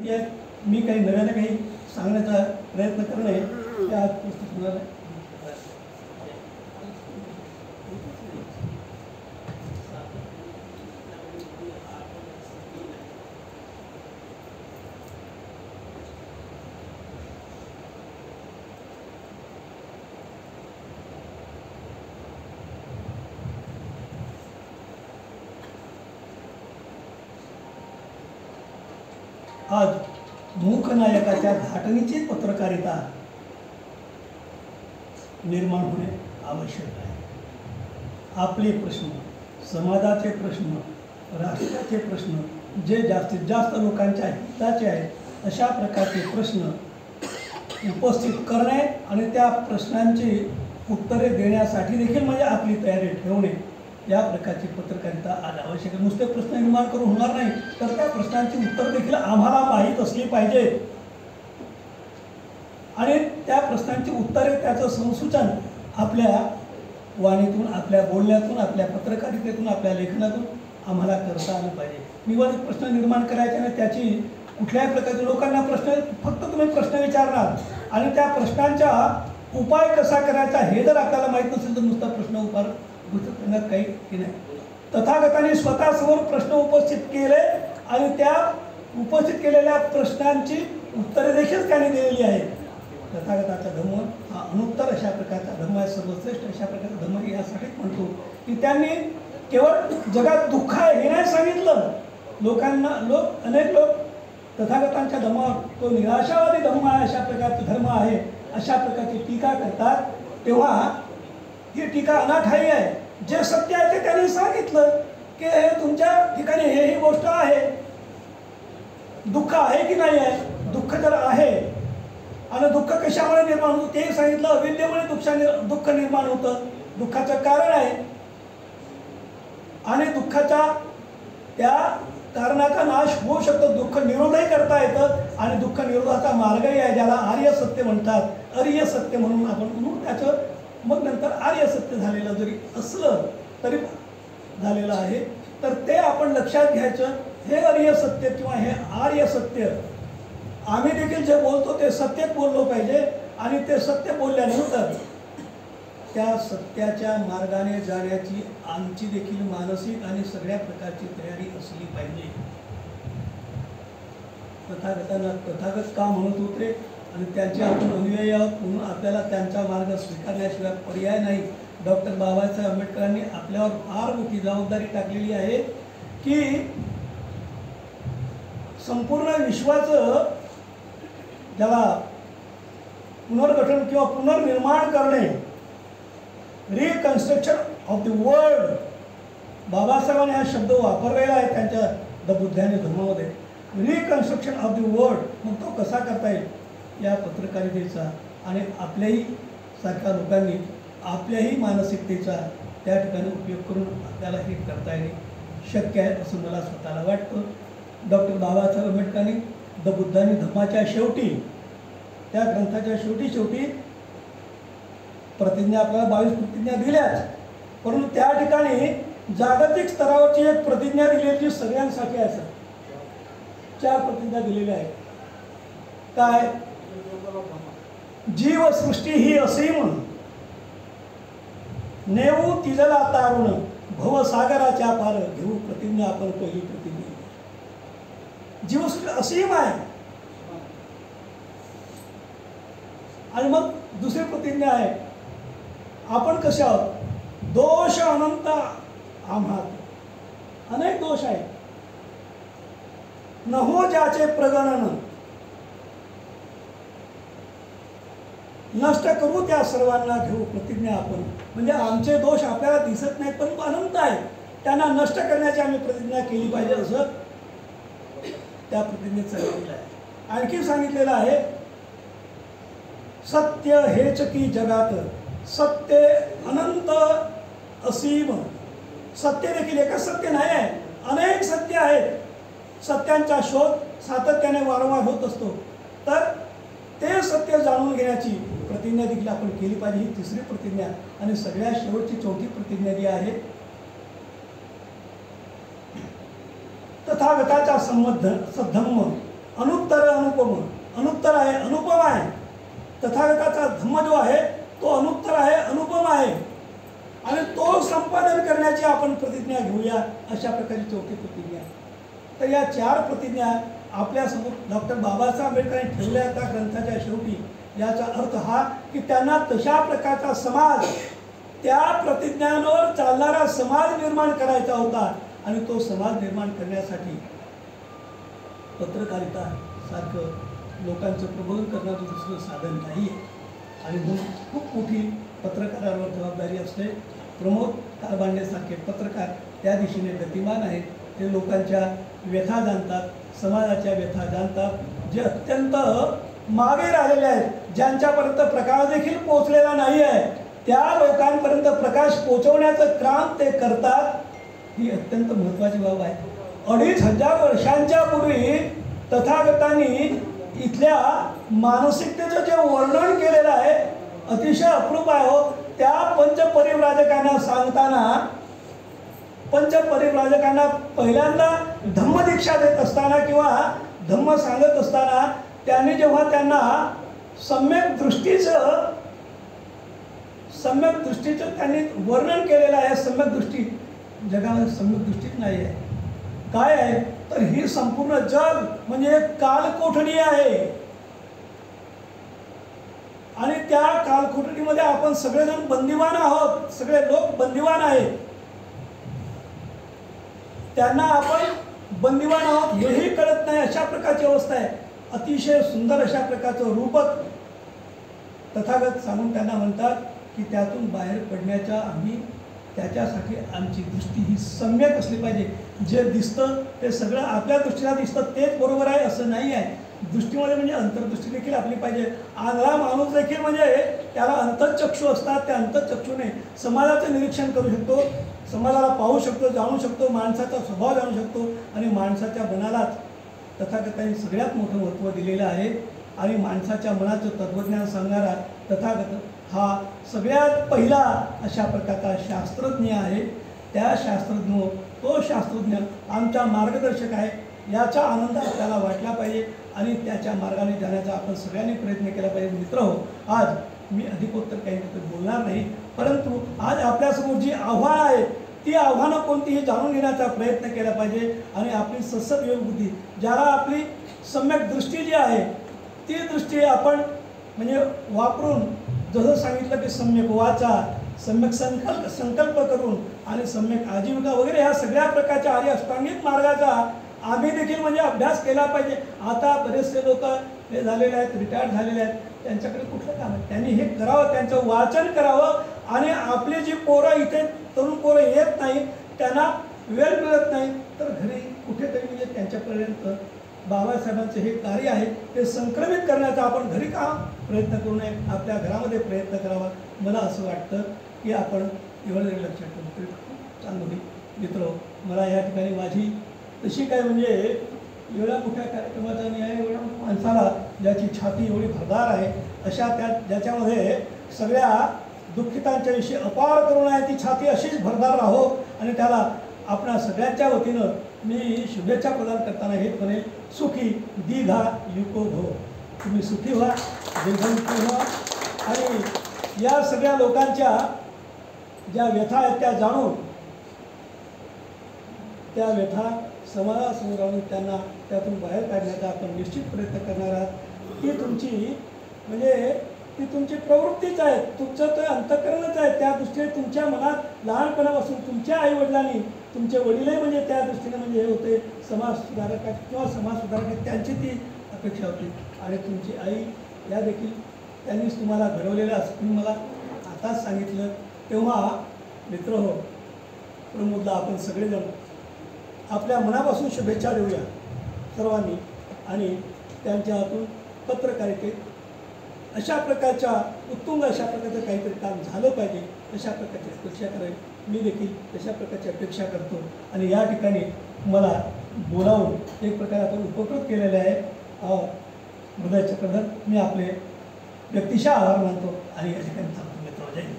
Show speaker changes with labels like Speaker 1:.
Speaker 1: मी काही नव्यानं काही सांगण्याचा प्रयत्न करणे त्या पुस्तक होणार आहे. आज मूकनायकाच्या धाटणीची पत्रकारिता निर्माण होणे आवश्यक आहे. आपले प्रश्न, समाजाचे प्रश्न, राष्ट्राचे प्रश्न जे जास्तीत जास्त लोकांच्या हिताचे आहेत अशा प्रकारचे प्रश्न उपस्थित करणे आणि त्या प्रश्नांची उत्तरे देण्यासाठी देखील म्हणजे आपली तयारी ठेवणे या प्रकारची पत्रकारिता आज आवश्यक आहे. नुसते प्रश्न निर्माण करून होणार नाही, तर त्या प्रश्नांची उत्तर देखील आम्हाला माहीत असली पाहिजे आणि त्या प्रश्नांची उत्तरे त्याचं संसूचन आपल्या वाणीतून, आपल्या बोलण्यातून, आपल्या पत्रकारितेतून, आपल्या लेखनातून आम्हाला करता आलं पाहिजे. निवडक प्रश्न निर्माण करायचे आणि त्याची कुठल्याही प्रकारचे लोकांना प्रश्न फक्त तुम्ही प्रश्न विचारणार आणि त्या प्रश्नांचा उपाय कसा करायचा हे जर आपल्याला माहीत नसेल तर नुसता प्रश्न उपस्थित करण्यात काही हे नाही. तथागतांनी स्वतःसमोर प्रश्न उपस्थित केले आणि त्या उपस्थित केलेल्या प्रश्नांची उत्तरे देखील त्यांनी दिलेली आहेत. तथागताचा धर्म हा अनुत्तर अशा प्रकारचा धर्म आहे, सर्वश्रेष्ठ अशा प्रकारचा धर्म यासाठीच म्हणतो की त्यांनी केवळ जगात दुःख आहे हे नाही सांगितलं. अनेक लोक तथागतांच्या धर्मावर तो निराशावादी धर्म आहे, अशा प्रकारचा धर्म आहे अशा प्रकारची टीका करतात. तेव्हा ही टीका अनाठायी आहे. जे सत्य आहे ते त्यांनी सांगितलं की हे तुमच्या ठिकाणी ही गोष्ट आहे, दुःख आहे की नाही आहे. दुःख जर आहे आणि दुःख कशामुळे निर्माण होतं ते सांगितलं. अविद्येमुळे दुःख निर्माण होतं, दुःखाचं कारण आहे आणि दुःखाच्या त्या कारणाचा नाश होऊ शकतो. दुःख निरोधही करता येतं आणि दुःख निरोधाचा मार्गही आहे ज्याला आर्य सत्य म्हणतात. आर्य सत्य म्हणून आपण म्हणून त्याचं मग नंतर आर्य सत्य झालेलं जरी असलं तरी झालेलं आहे तर ते आपण लक्षात घ्यायचं. हे आर्य सत्य किंवा हे आर्य सत्य आम्ही देखील जे बोलतो ते सत्यच बोललो पाहिजे आणि ते सत्य बोलल्यानंतर त्या सत्याच्या मार्गाने जाण्याची आमची देखील मानसिक आणि सगळ्या प्रकारची तयारी असली पाहिजे. तथागतांना तथागत का म्हणत होते आणि त्यांचे आपण अनुयायी आहोत म्हणून आपल्याला त्यांचा मार्ग स्वीकारण्याशिवाय पर्याय नाही. डॉक्टर बाबासाहेब आंबेडकरांनी आपल्यावर फार मोठी जबाबदारी टाकलेली आहे की संपूर्ण विश्वाचं ज्याला पुनर्गठन किंवा पुनर्निर्माण करणे, रिकन्स्ट्रक्शन ऑफ द वर्ल्ड, बाबासाहेबांनी हा शब्द वापरलेला आहे त्यांच्या द बुद्धानी धर्मामध्ये. रिकन्स्ट्रक्शन ऑफ द वर्ल्ड, मग तो कसा करता येईल या पत्रकारितेचा आणि आपल्याही सारख्या लोकांनी आपल्याही मानसिकतेचा त्या ठिकाणी उपयोग करून आपल्याला हे करता येणे शक्य आहे असं मला स्वतःला वाटतं. डॉक्टर बाबासाहेब आंबेडकरांनी द बुद्धानी धर्माच्या शेवटी, त्या ग्रंथाच्या शेवटी प्रतिज्ञा आपल्याला 22 प्रतिज्ञा दिल्याच, परंतु त्या ठिकाणी जागतिक स्तरावरची एक प्रतिज्ञा दिलेली सगळ्यांसाठी आहे. 4 प्रतिज्ञा दिलेल्या आहेत. काय? जीवसृष्टी ही असीम, नेऊ तिजला तारुण, भवसागराच्या पार घेऊ प्रतिज्ञा आपण पहिली प्रतिज्ञा. जीवसृष्टी असीम आहे आणि मग दुसरी प्रतिज्ञा आहे आपण कसे आहोत. दोष अनंत आम्हात, अनेक दोष आहेत. न हो ज्याचे प्रगणन, नष्ट करू त्या सर्वांना घेऊ प्रतिज्ञा आपण. म्हणजे आमचे दोष आपल्याला दिसत नाहीत परंतु अनंत आहेत, त्यांना नष्ट करण्याची आम्ही प्रतिज्ञा केली पाहिजे असं त्या प्रतिज्ञेत सांगितलेलं आहे. आणखी सांगितलेलं आहे सत्य हेच की जगात, सत्य अनंत असीम. सत्य देखील एकच सत्य नाही आहे, अनेक सत्य आहेत. सत्यांचा शोध सातत्याने वारंवार होत असतो, तर ते सत्य जाणून घेण्याची प्रतिज्ञा देखील आपण केली पाहिजे. ही तिसरी प्रतिज्ञा. आणि सगळ्यात शेवटची चौथी प्रतिज्ञा जी आहे तथागताचा सद्धम्म, अनुत्तर अनुपम, अनुत्तर आहे, अनुपम आहे. तथागताचा धम्म जो आहे तो अनुत्तर आहे, अनुपम आहे आणि तो संपादन करण्याची आपण प्रतिज्ञा घेऊया, अशा प्रकारची चौथी प्रतिज्ञा. तर या 4 प्रतिज्ञा आपल्यासमोर डॉक्टर बाबासाहेब आंबेडकरांनी ठेवल्या त्या ग्रंथाच्या शेवटी. याचा अर्थ हा की त्यांना तशा प्रकारचा समाज, त्या प्रतिज्ञांवर चालणारा समाज निर्माण करायचा होता आणि तो समाज निर्माण करण्यासाठी पत्रकारिता सारखं लोकांचं प्रबोधन करण्याचं दुसरं साधन नाही आहे. आणि म्हणून खूप मोठी पत्रकारांवर जबाबदारी असते. प्रमोद कारभांडेसारखे पत्रकार त्या दिशेने गतिमान आहेत. ते लोकांच्या व्यथा जाणतात, समाजाच्या व्यथा जाणतात, जे अत्यंत मागे राहिलेले आहेत, ज्यांच्यापर्यंत प्रकाश देखील पोहोचलेला नाही आहे, त्या लोकांपर्यंत प्रकाश पोहोचवण्याचं काम ते करतात. ही अत्यंत महत्त्वाची बाब आहे. 2500 वर्षांच्या पूर्वी तथागतांनी इथल्या मानसिकतेचं जे वर्णन केलेलं आहे अतिशय अप्रूप आहे. त्या पंचपरिव्राजकांना सांगताना, पंचपरिव्राजकांना पहिल्यांदा धम्मदीक्षा देत असताना किंवा धम्म सांगत असताना त्यांनी जेव्हा त्यांना सम्यक दृष्टीचं त्यांनी वर्णन केलेलं आहे. सम्यक दृष्टी जगामध्ये सम्यक दृष्टीच नाही आहे. काय आहे तर ही संपूर्ण जग म्हणजे एक कालकोठडी आहे आणि त्या कालकोठडीमध्ये आपण सगळेजण बंदिवान आहोत. सगळे लोक बंदिवान आहेत. त्यांना आपण बंदिवान आहोत हेही कळत नाही, अशा प्रकारची अवस्था आहे. अतिशय सुंदर अशा प्रकारचं रूपक तथागत सांगून त्यांना म्हणतात की त्यातून बाहेर पडण्याच्या त्याच्यासाठी आमची दृष्टी ही सम्यक असली पाहिजे. जे दिसतं ते सगळं आपल्या दृष्टीला दिसतं तेच बरोबर आहे असं नाही आहे. दृष्टीमध्ये म्हणजे अंतर्दृष्टी देखील आपली पाहिजे. आंधळा माणूस देखील म्हणजे त्याला अंतःचक्षू असतात. त्या अंतःचक्षूने समाजाचं निरीक्षण करू शकतो, समाजाला पाहू शकतो, जाणू शकतो, माणसाचा स्वभाव जाणू शकतो आणि माणसाच्या मनालाच तथागतांनी सगळ्यात मोठं महत्त्व दिलेलं आहे. आणि माणसाच्या मनाचं तत्त्वज्ञान सांगणारा तथागत हा सगळ्यात पहिला अशा प्रकारचा शास्त्रज्ञ आहे. त्या तो शास्त्रज्ञ आमचा मार्गदर्शक आहे याचा आनंद आपल्याला वाटला पाहिजे आणि त्याच्या मार्गाने जाण्याचा आपण सगळ्यांनी प्रयत्न केला पाहिजे. मित्रहो, आज मी अधिकोत्तर काही बोलणार नाही, परंतु आज आपल्यासमोर जी आव्हानं आहेत ती आव्हानं कोणतीही जाणून घेण्याचा प्रयत्न केला पाहिजे आणि आपली सद्सद्योग बुद्धी, ज्याला आपली सम्यक दृष्टी जी आहे ती दृष्टी आपण म्हणजे वापरून, जसं सांगितलं की सम्यक वाचा, सम्यक संकल्प करून आणि सम्यक आजीविका वगैरे ह्या सगळ्या प्रकारच्या आर्य अष्टांगिक मार्गाचा आम्ही देखील म्हणजे अभ्यास केला पाहिजे. आता बरेचसे लोक हे झालेले आहेत, रिटायर्ड झालेले आहेत, त्यांच्याकडे कुठलं काम आहे? त्यांनी हे करावं, त्यांचं वाचन करावं आणि आपली जी पोरं इथे तरुण पोरं येत नाही, त्यांना वेळ मिळत नाही, तर घरी कुठेतरी म्हणजे त्यांच्यापर्यंत बाबासाहेबांचे हे कार्य आहे ते संक्रमित करण्याचा आपण घरी का प्रयत्न करू नये, आपल्या घरामध्ये प्रयत्न करावा. मला असं वाटतं की आपण एवढं जरी लक्षात ठेवलं तरी खूप चांगलं होईल. मित्र, मला या ठिकाणी माझी तशी काय म्हणजे एवढ्या मोठ्या कार्यक्रमाचा आणि एवढ्या माणसाला ज्याची छाती एवढी भरदार आहे अशा ज्याच्यामध्ये सगळ्या दुःखितांच्या विषयी अपार करुणा आहे, ती छाती अशीच भरदार राहो आणि त्याला आपणा सगळ्यांच्या वतीनं मी शुभेच्छा प्रदान करताना हेच म्हणेल, सुखी दीर्घा युको भव. तुम्ही सुखी व्हा, दीर्घायुक्त व्हा आणि या सगळ्या लोकांच्या ज्या व्यथा आहेत त्या जाणून त्या व्यथा समाजासमोर आणून त्यांना त्यातून बाहेर काढण्याचा आपण निश्चित प्रयत्न करणार आहात. ती तुमची म्हणजे ती तुमची प्रवृत्तीच आहे, तुमचं ते अंतःकरणच आहे. त्या दृष्टीने तुमच्या मनात लहानपणापासून तुमच्या आईवडिलांनी, तुमचे वडीलही म्हणजे त्या दृष्टीने म्हणजे हे होते समाज सुधारक किंवा समाज सुधारक, त्यांची ती अपेक्षा होती आणि तुमची आई या देखील त्यांनीच तुम्हाला घडवलेलं असं तुम्ही मला आताच सांगितलं. तेव्हा मित्रहो, प्रमोदला आपण सगळेजण आपल्या मनापासून शुभेच्छा देऊया सर्वांनी आणि त्यांच्या हातून पत्रकारितेत अशा प्रकारच्या उत्तुंग अशा प्रकारचं काहीतरी काम झालं पाहिजे अशा प्रकारची अपेक्षा करेल. मी देखील तशा प्रकारची अपेक्षा करतो आणि या ठिकाणी मला बोलावून एक प्रकारे आपण उपकृत केलेले आहे. हृदय चक्रधर, मी आपले व्यक्तिशः आभार मानतो आणि या ठिकाणी थांबतो. मित्र, जय हिंद.